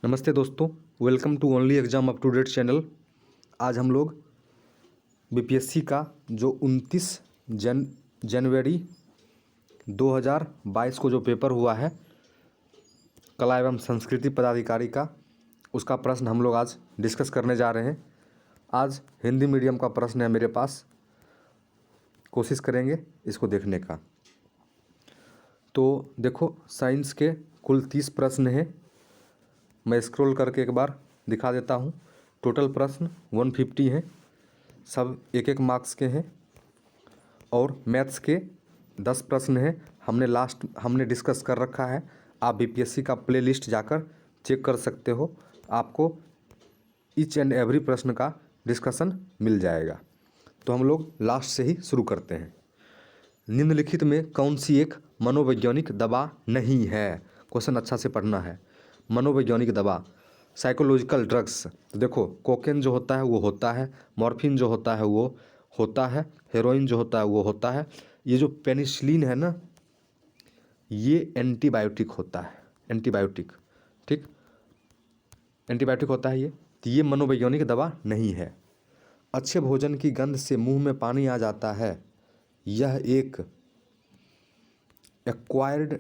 नमस्ते दोस्तों, welcome to only exam up to date channel. आज हम लोग बीपीएससी का जो 29 जनवरी 2022 को जो पेपर हुआ है कला एवं संस्कृति पदाधिकारी का, उसका प्रश्न हम लोग आज डिस्कस करने जा रहे हैं। आज हिंदी मीडियम का प्रश्न है मेरे पास, कोशिश करेंगे इसको देखने का। तो देखो, साइंस के कुल 30 प्रश्न हैं। मैं स्क्रॉल करके एक बार दिखा देता हूँ। टोटल प्रश्न 150 हैं, सब एक एक मार्क्स के हैं और मैथ्स के 10 प्रश्न हैं। हमने डिस्कस कर रखा है। आप बीपीएससी का प्लेलिस्ट जाकर चेक कर सकते हो, आपको ईच एंड एवरी प्रश्न का डिस्कशन मिल जाएगा। तो हम लोग लास्ट से ही शुरू करते हैं। निम्नलिखित में कौन सी एक मनोवैज्ञानिक दवा नहीं है? क्वेश्चन अच्छा से पढ़ना है। मनोवैज्ञानिक दवा, साइकोलॉजिकल ड्रग्स। तो देखो, कोकेन जो होता है वो होता है, मॉर्फिन जो होता है वो होता है, हेरोइन जो होता है वो होता है। ये जो पेनिसिलिन है ना, ये एंटीबायोटिक होता है, एंटीबायोटिक, ठीक, एंटीबायोटिक होता है ये। तो ये मनोवैज्ञानिक दवा नहीं है। अच्छे भोजन की गंध से मुंह में पानी आ जाता है, यह एक एक्वायर्ड,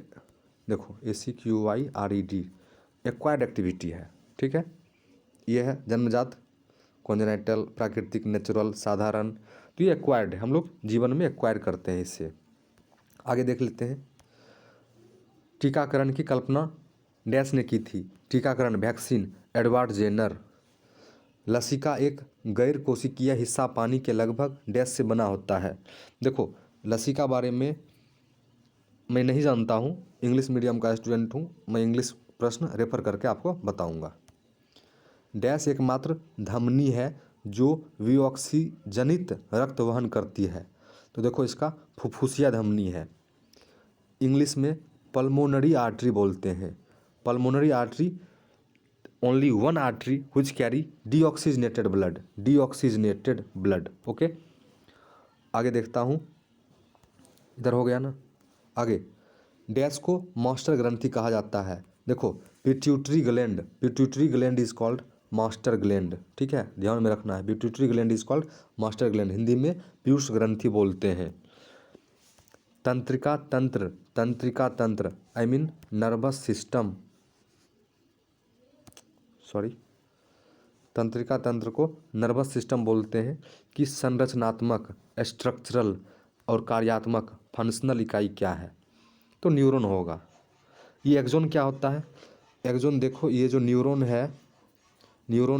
देखो ACQUIRED, एक्वायर्ड एक्टिविटी है, ठीक है। ये है जन्मजात, कॉन्जेनाइटल, प्राकृतिक, नेचुरल, साधारण। तो ये एक्वायर्ड है, हम लोग जीवन में एक्वायर करते हैं इससे। आगे देख लेते हैं। टीकाकरण की कल्पना डैश ने की थी? टीकाकरण, वैक्सीन, एडवर्ड जेनर। लसिका एक गैर कोशिकीय हिस्सा पानी के लगभग डैश से बना होता है। देखो, लसिका बारे में मैं नहीं जानता हूँ, इंग्लिश मीडियम का स्टूडेंट हूँ, मैं इंग्लिश प्रश्न रेफर करके आपको बताऊँगा। डैश एकमात्र धमनी है जो विऑक्सीजनित रक्त वहन करती है। तो देखो, इसका फुफ्फुसिया धमनी है। इंग्लिश में पल्मोनरी आर्टरी बोलते हैं। Pulmonary artery, only one artery which carry deoxygenated blood, deoxygenated blood. Okay, आगे देखता हूँ। इधर हो गया ना। आगे, डैश को मास्टर ग्रंथि कहा जाता है। देखो, pituitary gland is called master gland, ठीक है, ध्यान में रखना है। Pituitary gland is called master gland, Hindi में पीयूष ग्रंथि बोलते हैं। तंत्रिका तंत्र I mean nervous system, sorry, तंत्रिका तंत्र को नर्वस सिस्टम बोलते हैं कि संरचनात्मक, स्ट्रक्चरल और कार्यात्मक, फंक्शनल इकाई क्या है? तो न्यूरॉन होगा। ये एक्सोन क्या होता है? एक्सोन, देखो, ये जो न्यूरॉन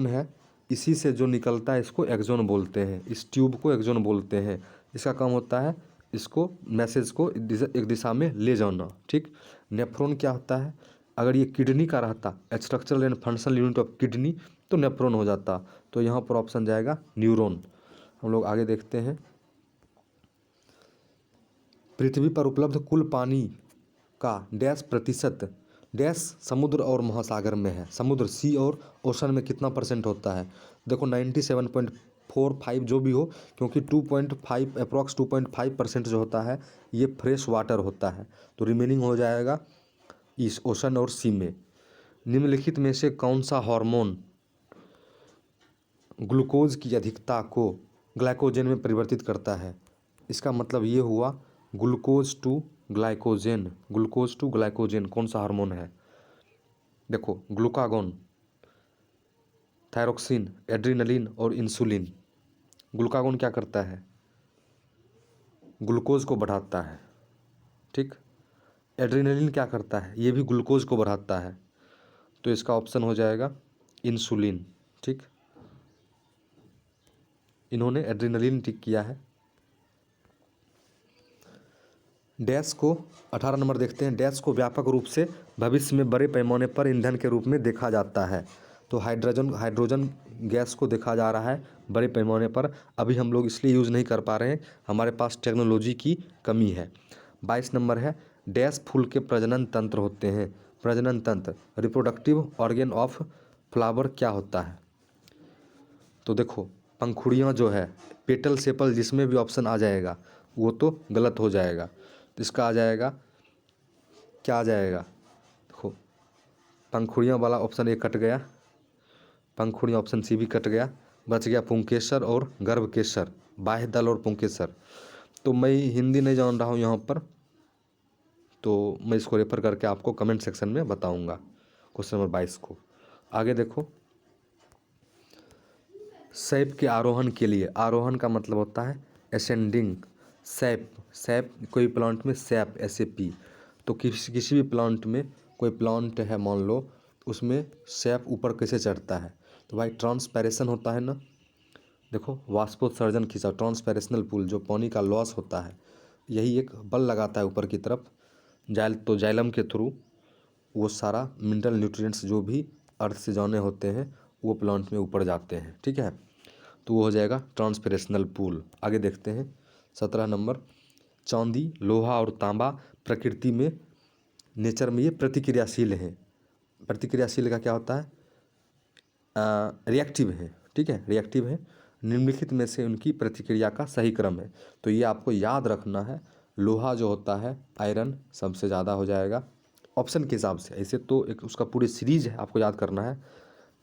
है, इसी से जो निकलता है इसको एक्सोन बोलते हैं। इस ट्यूब को एक्सोन बोलते हैं। इसका काम होता है इसको, मैसेज को एक दिशा में ले जाना, ठीक। नेफ्रॉन क्या होता है? अगर ये किडनी का रहता, structural and functional unit of kidney, तो नेफ्रॉन हो जाता। तो यहाँ पर ऑप्शन जाएगा न्यूरॉन। हम लोग आगे देखते हैं। पृथ्वी पर उपलब्ध कुल पानी का डैश प्रतिशत, डैश समुद्र और महासागर में है। समुद्र, सी और ओशन में कितना % होता है? देखो, 97.45 जो भी हो, क्योंकि 2.5 अप्रॉक्स 2.5% जो होता है ये फ्रेश वाटर होता है। तो रिमेनिंग हो जाएगा इस ओशन और सी में। निम्नलिखित में से कौन सा हार्मोन ग्लूकोज की अधिकता को ग्लाइकोजन में परिवर्तित करता है? इसका मतलब ये हुआ ग्लूकोज टू ग्लाइकोजन कौन सा हार्मोन है? देखो, ग्लूकागॉन, थायरोक्सिन, एड्रिनलिन और इंसुलिन। ग्लूकागॉन क्या करता है? ग्लूकोज को बढ़ाता है, ठीक। एड्रिनलिन क्या करता है? ये भी ग्लूकोज को बढ़ाता है। तो इसका ऑप्शन हो जाएगा इंसुलिन, ठीक। इन्होंने एड्रिनलिन टिक किया है। डैश को 18 नंबर देखते हैं। डैश को व्यापक रूप से भविष्य में बड़े पैमाने पर ईंधन के रूप में देखा जाता है। तो हाइड्रोजन गैस को देखा जा रहा है बड़े पैमाने पर। अभी हम लोग इसलिए यूज़ नहीं कर पा रहे हैं, हमारे पास टेक्नोलॉजी की कमी है। 22 नंबर है। डैश फूल के प्रजनन तंत्र होते हैं। प्रजनन तंत्र, रिप्रोडक्टिव ऑर्गेन ऑफ फ्लावर क्या होता है? तो देखो, पंखुड़ियाँ जो है, पेटल सेपल, जिसमें भी ऑप्शन आ जाएगा वो तो गलत हो जाएगा। तो इसका आ जाएगा, क्या आ जाएगा? देखो, पंखुड़ियों वाला ऑप्शन ए कट गया, पंखुड़ियाँ ऑप्शन सी भी कट गया, बच गया पुंकेसर और गर्भकेसर, बाह्य दल और पुंकेसर। तो मैं हिंदी नहीं जान रहा हूँ यहाँ पर, तो मैं इसको रेफर करके आपको कमेंट सेक्शन में बताऊँगा क्वेश्चन नंबर 22 को। आगे देखो, सैप के आरोहण के लिए, आरोहण का मतलब होता है असेंडिंग, सैप, सैप कोई प्लांट में सैप SAP, तो किसी भी प्लांट में, कोई प्लांट है मान लो, उसमें सैप ऊपर कैसे चढ़ता है, तो भाई ट्रांसपैरेशन होता है ना। देखो वाष्पोत्सर्जन खिंचाव, ट्रांसपैरेशनल पूल, जो पानी का लॉस होता है, यही एक बल लगाता है ऊपर की तरफ, तो जाइलम के थ्रू वो सारा मिनरल न्यूट्रिएंट्स जो भी अर्थ से जाने होते हैं वो प्लांट में ऊपर जाते हैं, ठीक है। तो वो हो जाएगा ट्रांसपैरेशनल पूल। आगे देखते हैं 17 नंबर, चांदी, लोहा और तांबा प्रकृति में, नेचर में ये प्रतिक्रियाशील है। प्रतिक्रियाशील का क्या होता है, रिएक्टिव है, ठीक है, रिएक्टिव है। निम्नलिखित में से उनकी प्रतिक्रिया का सही क्रम है, तो ये आपको याद रखना है। लोहा जो होता है, आयरन सबसे ज़्यादा हो जाएगा ऑप्शन के हिसाब से, ऐसे तो एक उसका पूरी सीरीज है, आपको याद करना है।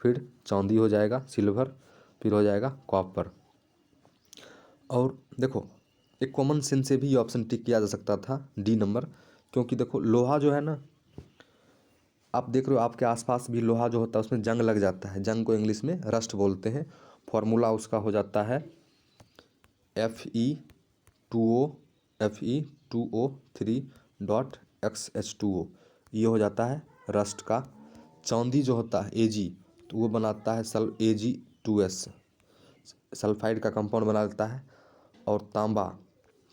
फिर चांदी हो जाएगा, सिल्वर, फिर हो जाएगा कॉपर। और देखो एक कॉमन सेंस से भी ये ऑप्शन टिक किया जा सकता था, डी नंबर, क्योंकि देखो लोहा जो है ना, आप देख रहे हो आपके आसपास भी लोहा जो होता है उसमें जंग लग जाता है, जंग को इंग्लिश में रस्ट बोलते हैं। फॉर्मूला उसका हो जाता है Fe2O3.XH2O, ये हो जाता है रस्ट का। चांदी जो होता है Ag, तो वो बनाता है Ag2S, सल्फाइड का कंपाउंड बना देता है। और तांबा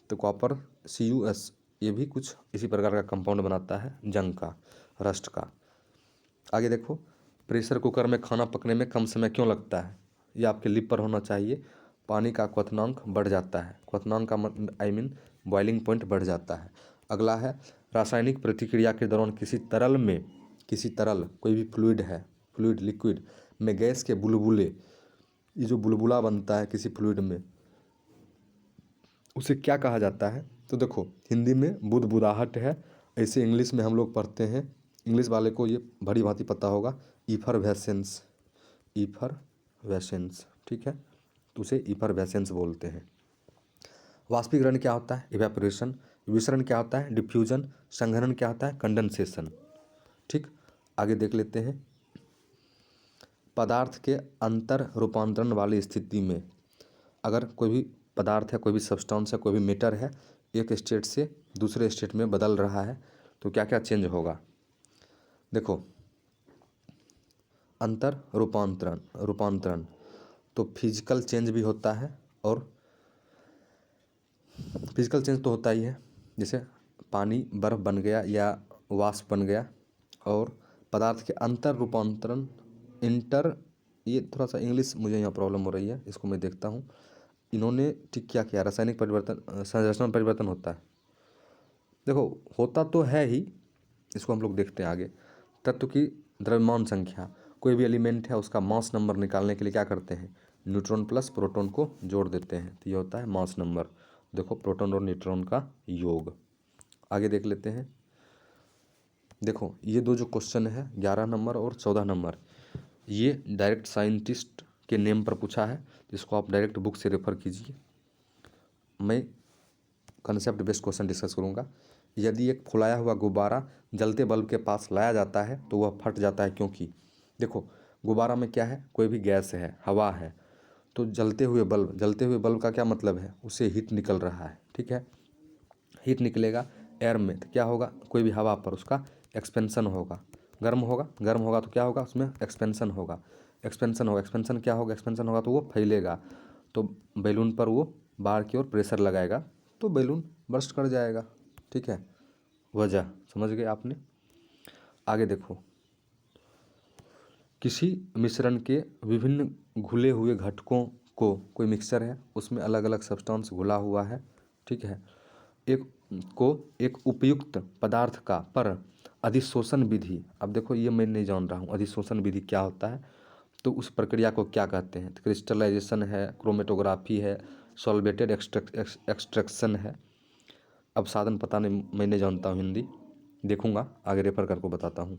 तो कॉपर CuS, ये भी कुछ इसी प्रकार का कंपाउंड बनाता है जंग का, रस्ट का। आगे देखो, प्रेशर कुकर में खाना पकने में कम समय क्यों लगता है, ये आपके लिप पर होना चाहिए। पानी का क्वथनांक बढ़ जाता है, क्वथनांक का बॉइलिंग पॉइंट बढ़ जाता है। अगला है, रासायनिक प्रतिक्रिया के दौरान किसी तरल कोई भी फ्लूइड है, फ्लूइड लिक्विड में गैस के बुलबुले, ये जो बुलबुला बनता है किसी फ्लूइड में, उसे क्या कहा जाता है। तो देखो हिंदी में बुदबुदाहट है, ऐसे इंग्लिश में हम लोग पढ़ते हैं, इंग्लिश वाले को ये भली भांति पता होगा, ईफरवेसेंस, ईफरवेसेंस, ठीक है, तो उसे ईफरवेसेंस बोलते हैं। वाष्पीकरण क्या होता है, इवेपोरेशन। विसरण क्या होता है, डिफ्यूजन। संघनन क्या होता है, कंडेंसेशन। ठीक, आगे देख लेते हैं। पदार्थ के अंतर रूपांतरण वाली स्थिति में, अगर कोई भी पदार्थ है, कोई भी सब्सटेंस है, कोई भी मैटर है, एक स्टेट से दूसरे स्टेट में बदल रहा है, तो क्या क्या चेंज होगा। देखो अंतर रूपांतरण तो फिजिकल चेंज भी होता है, और फिजिकल चेंज तो होता ही है, जैसे पानी बर्फ़ बन गया या वाष्प बन गया। और पदार्थ के अंतर रूपांतरण, ये थोड़ा सा इंग्लिश मुझे यहाँ प्रॉब्लम हो रही है, इसको मैं देखता हूँ। इन्होंने ठीक क्या किया, रासायनिक परिवर्तन, संरचना परिवर्तन होता है। देखो होता तो है ही, इसको हम लोग देखते हैं आगे। तत्व की द्रव्यमान संख्या, कोई भी एलिमेंट है उसका मास नंबर निकालने के लिए क्या करते हैं, न्यूट्रॉन प्लस प्रोटॉन को जोड़ देते हैं, तो ये होता है मास नंबर। देखो प्रोटॉन और न्यूट्रॉन का योग। आगे देख लेते हैं। देखो ये दो जो क्वेश्चन है 11 नंबर और 14 नंबर, ये डायरेक्ट साइंटिस्ट के नेम पर पूछा है, जिसको आप डायरेक्ट बुक से रेफर कीजिए। मैं कंसेप्ट बेस्ड क्वेश्चन डिस्कस करूँगा। यदि एक फुलाया हुआ गुब्बारा जलते बल्ब के पास लाया जाता है तो वह फट जाता है, क्योंकि देखो गुब्बारा में क्या है, कोई भी गैस है, हवा है, तो जलते हुए बल्ब का क्या मतलब है, उससे हीट निकल रहा है, ठीक है। हीट निकलेगा एयर में, तो क्या होगा, कोई भी हवा पर उसका एक्सपेंशन होगा, गर्म होगा तो क्या होगा, उसमें एक्सपेंशन होगा, एक्सपेंशन क्या होगा, एक्सपेंशन होगा तो वो फैलेगा, तो बैलून पर वो बाहर की ओर प्रेशर लगाएगा, तो बैलून बर्स्ट कर जाएगा, ठीक है। वजह समझ गए आपने। आगे देखो, किसी मिश्रण के विभिन्न घुले हुए घटकों को, कोई मिक्सचर है उसमें अलग अलग सब्सटेंस घुला हुआ है, ठीक है, एक उपयुक्त पदार्थ का पर अधिशोषण विधि, अब देखो ये मैं नहीं जान रहा हूँ अधिशोषण विधि क्या होता है, तो उस प्रक्रिया को क्या कहते हैं, तो क्रिस्टलाइजेशन है, क्रोमेटोग्राफी है, सॉल्वेटेड एक्सट्रैक्शन है। अब साधन पता नहीं, मैं नहीं जानता हूँ हिंदी, देखूँगा आगे रेफर करके बताता हूँ।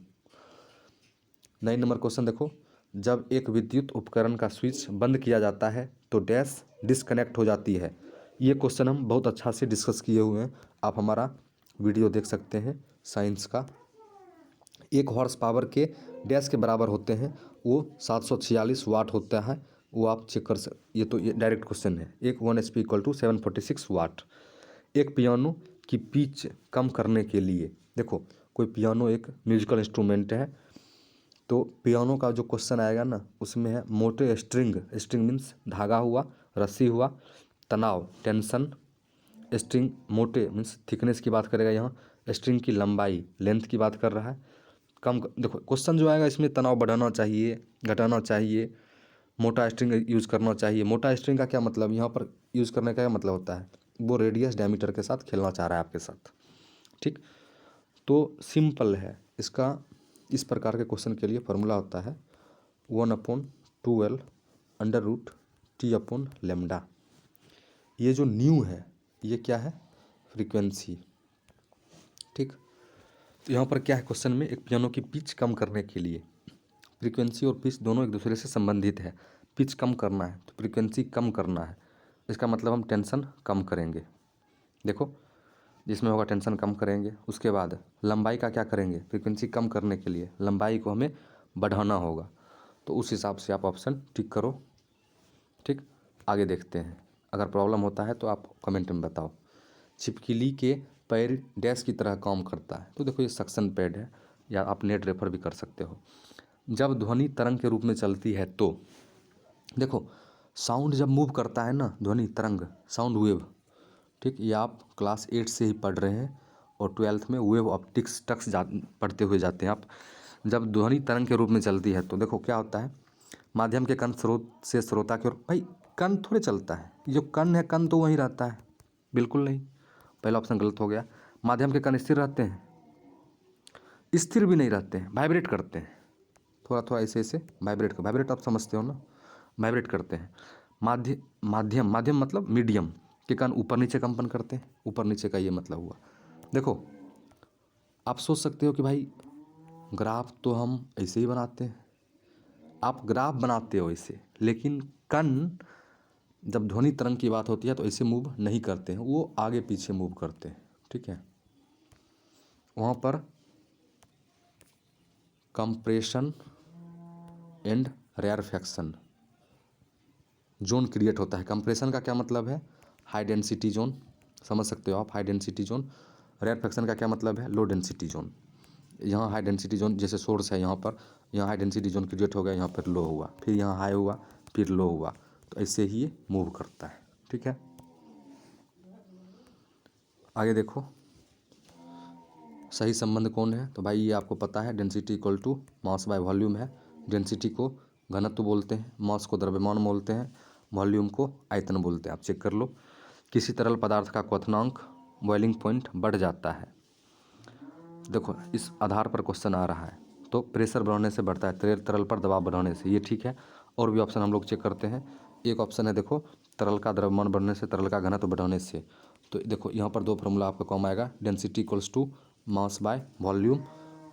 9 नंबर क्वेश्चन देखो, जब एक विद्युत उपकरण का स्विच बंद किया जाता है तो डैश डिस्कनेक्ट हो जाती है। ये क्वेश्चन हम बहुत अच्छा से डिस्कस किए हुए हैं, आप हमारा वीडियो देख सकते हैं साइंस का। 1 हॉर्स पावर के डैश के बराबर होते हैं, वो 746 वाट होता है, वो आप चेक कर ये तो ये डायरेक्ट क्वेश्चन है। एक 1 HP इक्वल टू 746 वाट। एक पियानो की पिच कम करने के लिए, देखो कोई पियानो एक म्यूजिकल इंस्ट्रूमेंट है, तो पियानो का जो क्वेश्चन आएगा ना उसमें है मोटे स्ट्रिंग, स्ट्रिंग मीन्स धागा हुआ, रस्सी हुआ, तनाव टेंशन, स्ट्रिंग मोटे मीन्स थिकनेस की बात करेगा, यहाँ स्ट्रिंग की लंबाई लेंथ की बात कर रहा है। देखो क्वेश्चन जो आएगा इसमें तनाव बढ़ाना चाहिए, घटाना चाहिए, मोटा स्ट्रिंग यूज़ करना चाहिए। मोटा स्ट्रिंग का क्या मतलब, यहाँ पर यूज़ करने का क्या मतलब होता है, वो रेडियस डायमीटर के साथ खेलना चाह रहा है आपके साथ, ठीक। तो सिंपल है इसका, इस प्रकार के क्वेश्चन के लिए फॉर्मूला होता है 1/12 √T/λ। ये जो न्यू है ये क्या है, फ्रीक्वेंसी, ठीक। तो यहाँ पर क्या है क्वेश्चन में, एक पियानो की पिच कम करने के लिए, फ्रीक्वेंसी और पिच दोनों एक दूसरे से संबंधित है। पिच कम करना है तो फ्रीक्वेंसी कम करना है, इसका मतलब हम टेंशन कम करेंगे। देखो जिसमें होगा टेंशन कम करेंगे, उसके बाद लंबाई का क्या करेंगे, फ्रीक्वेंसी कम करने के लिए लंबाई को हमें बढ़ाना होगा। तो उस हिसाब से आप ऑप्शन टिक करो, ठीक। आगे देखते हैं, अगर प्रॉब्लम होता है तो आप कमेंट में बताओ। छिपकली के पैर डैश की तरह काम करता है, तो देखो ये सक्शन पैड है, या आप नेट रेफर भी कर सकते हो। जब ध्वनि तरंग के रूप में चलती है तो, देखो साउंड जब मूव करता है ना, ध्वनि तरंग साउंड वेव, ठीक, ये आप क्लास 8 से ही पढ़ रहे हैं और 12th में वेव ऑप्टिक्स टक्स पढ़ते हुए जाते हैं आप। जब ध्वनि तरंग के रूप में चलती है तो देखो क्या होता है, माध्यम के कण स्रोत से श्रोता की ओर, भाई कण थोड़े चलता है, जो कण है कण तो वहीं रहता है, बिल्कुल नहीं, पहला ऑप्शन गलत हो गया। माध्यम के कण स्थिर रहते हैं, स्थिर भी नहीं रहते हैं, वाइब्रेट करते हैं, थोड़ा थोड़ा ऐसे ऐसे वाइब्रेट आप समझते हो ना, वाइब्रेट करते हैं। माध्यम माध्यम मतलब मीडियम के कण ऊपर नीचे कंपन करते हैं, ऊपर नीचे का ये मतलब हुआ। देखो आप सोच सकते हो कि भाई ग्राफ तो हम ऐसे ही बनाते हैं, आप ग्राफ बनाते हो ऐसे, लेकिन कण जब ध्वनि तरंग की बात होती है तो ऐसे मूव नहीं करते हैं, वो आगे पीछे मूव करते हैं, ठीक है। वहाँ पर compression and rarefaction zone create होता है। कंप्रेशन का क्या मतलब है, हाई डेंसिटी जोन, समझ सकते हो आप, हाई डेंसिटी जोन। रेयरफैक्शन का क्या मतलब है, लो डेंसिटी जोन। यहाँ हाई डेंसिटी जोन जैसे सोर्स है यहाँ पर, यहाँ हाई डेंसिटी जोन क्रिएट हो गया, यहाँ पर लो हुआ, फिर यहाँ हाई हुआ, फिर लो हुआ, तो ऐसे ही ये मूव करता है, ठीक है। आगे देखो सही संबंध कौन है, तो भाई ये आपको पता है, density equal to mass by volume है। डेंसिटी को घनत्व बोलते हैं, मास को द्रव्यमान बोलते हैं, वॉल्यूम को आयतन बोलते हैं, आप चेक कर लो। किसी तरल पदार्थ का क्वथनांक बॉइलिंग पॉइंट बढ़ जाता है, देखो इस आधार पर क्वेश्चन आ रहा है, तो प्रेशर बढ़ाने से बढ़ता है, तरल पर दबाव बढ़ाने से, ये ठीक है। और भी ऑप्शन हम लोग चेक करते हैं। एक ऑप्शन है देखो, तरल का द्रव्यमान बढ़ने से, तरल का घनत्व बढ़ाने से। तो देखो यहाँ पर 2 फॉर्मूला आपका कॉम आएगा, density equals to mass by volume,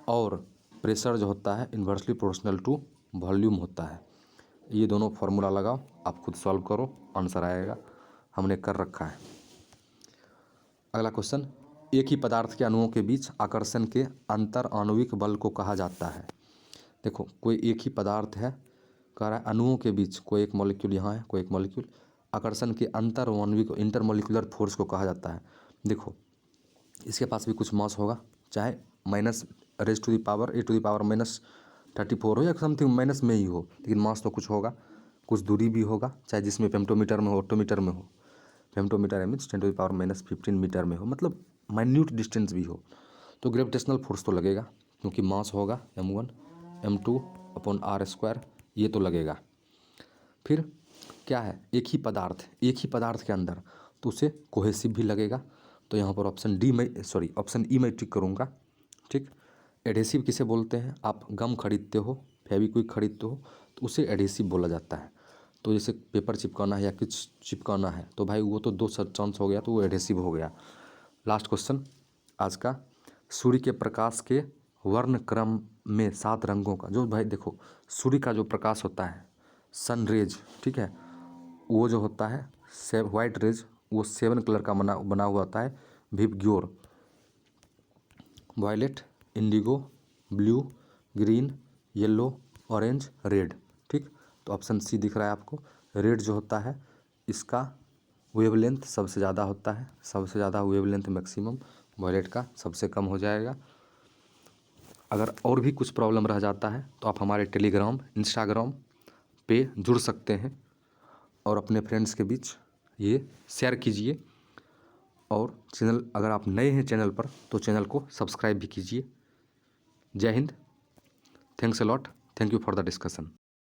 और प्रेशर जो होता है इन्वर्सली प्रोपोर्शनल टू वॉल्यूम होता है। ये दोनों फार्मूला लगाओ, आप खुद सॉल्व करो, आंसर आएगा, हमने कर रखा है। अगला क्वेश्चन, एक ही पदार्थ के अणुओं के बीच आकर्षण के अंतर आणविक बल को कहा जाता है। देखो कोई एक ही पदार्थ है, कह रहा है अणुओं के बीच कोई एक मॉलिक्यूल यहाँ है, कोई एक मॉलिक्यूल, आकर्षण के अंतर आणविक इंटरमॉलिक्यूलर फोर्स को कहा जाता है। देखो इसके पास भी कुछ मास होगा, चाहे माइनस (10⁻⁻⁻34 हो या समथिंग माइनस में ही हो, लेकिन मास तो कुछ होगा, कुछ दूरी भी होगा, चाहे जिसमें फेम्टोमीटर में हो, ऑटोमीटर में हो। फेम्टोमीटर मीन्स 10⁻⁻15 मीटर में हो, मतलब माइन्यूट डिस्टेंस भी हो, तो ग्रेविटेशनल फोर्स तो लगेगा, क्योंकि मास होगा m1 m2/r², ये तो लगेगा। फिर क्या है, एक ही पदार्थ के अंदर, तो उसे कोहेसिव भी लगेगा। तो यहाँ पर ऑप्शन ई मैं टिक करूँगा, ठीक। एडहेसिव किसे बोलते हैं, आप गम खरीदते हो, फेविक्विक खरीदते हो, तो उसे एडहेसिव बोला जाता है। तो जैसे पेपर चिपकाना है या कुछ चिपकाना है, तो भाई वो तो 2 चांस हो गया, तो वो एडहेसिव हो गया। लास्ट क्वेश्चन आज का, सूर्य के प्रकाश के वर्ण क्रम में 7 रंगों का, जो भाई देखो सूर्य का जो प्रकाश होता है सन रेज, ठीक है, वो जो होता है वाइट रेज, वो 7 कलर का बना हुआ होता है। VIBGYOR, violet, indigo, blue, green, yellow, orange, red, ठीक। तो ऑप्शन सी दिख रहा है आपको। रेड जो होता है इसका वेवलेंथ सबसे ज़्यादा होता है, सबसे ज़्यादा वेवलेंथ मैक्सिमम। वायलेट का सबसे कम हो जाएगा। अगर और भी कुछ प्रॉब्लम रह जाता है तो आप हमारे टेलीग्राम, इंस्टाग्राम पे जुड़ सकते हैं और अपने फ्रेंड्स के बीच ये शेयर कीजिए। और चैनल, अगर आप नए हैं चैनल पर तो चैनल को सब्सक्राइब भी कीजिए। जय Hind, thanks a lot, thank you for the discussion.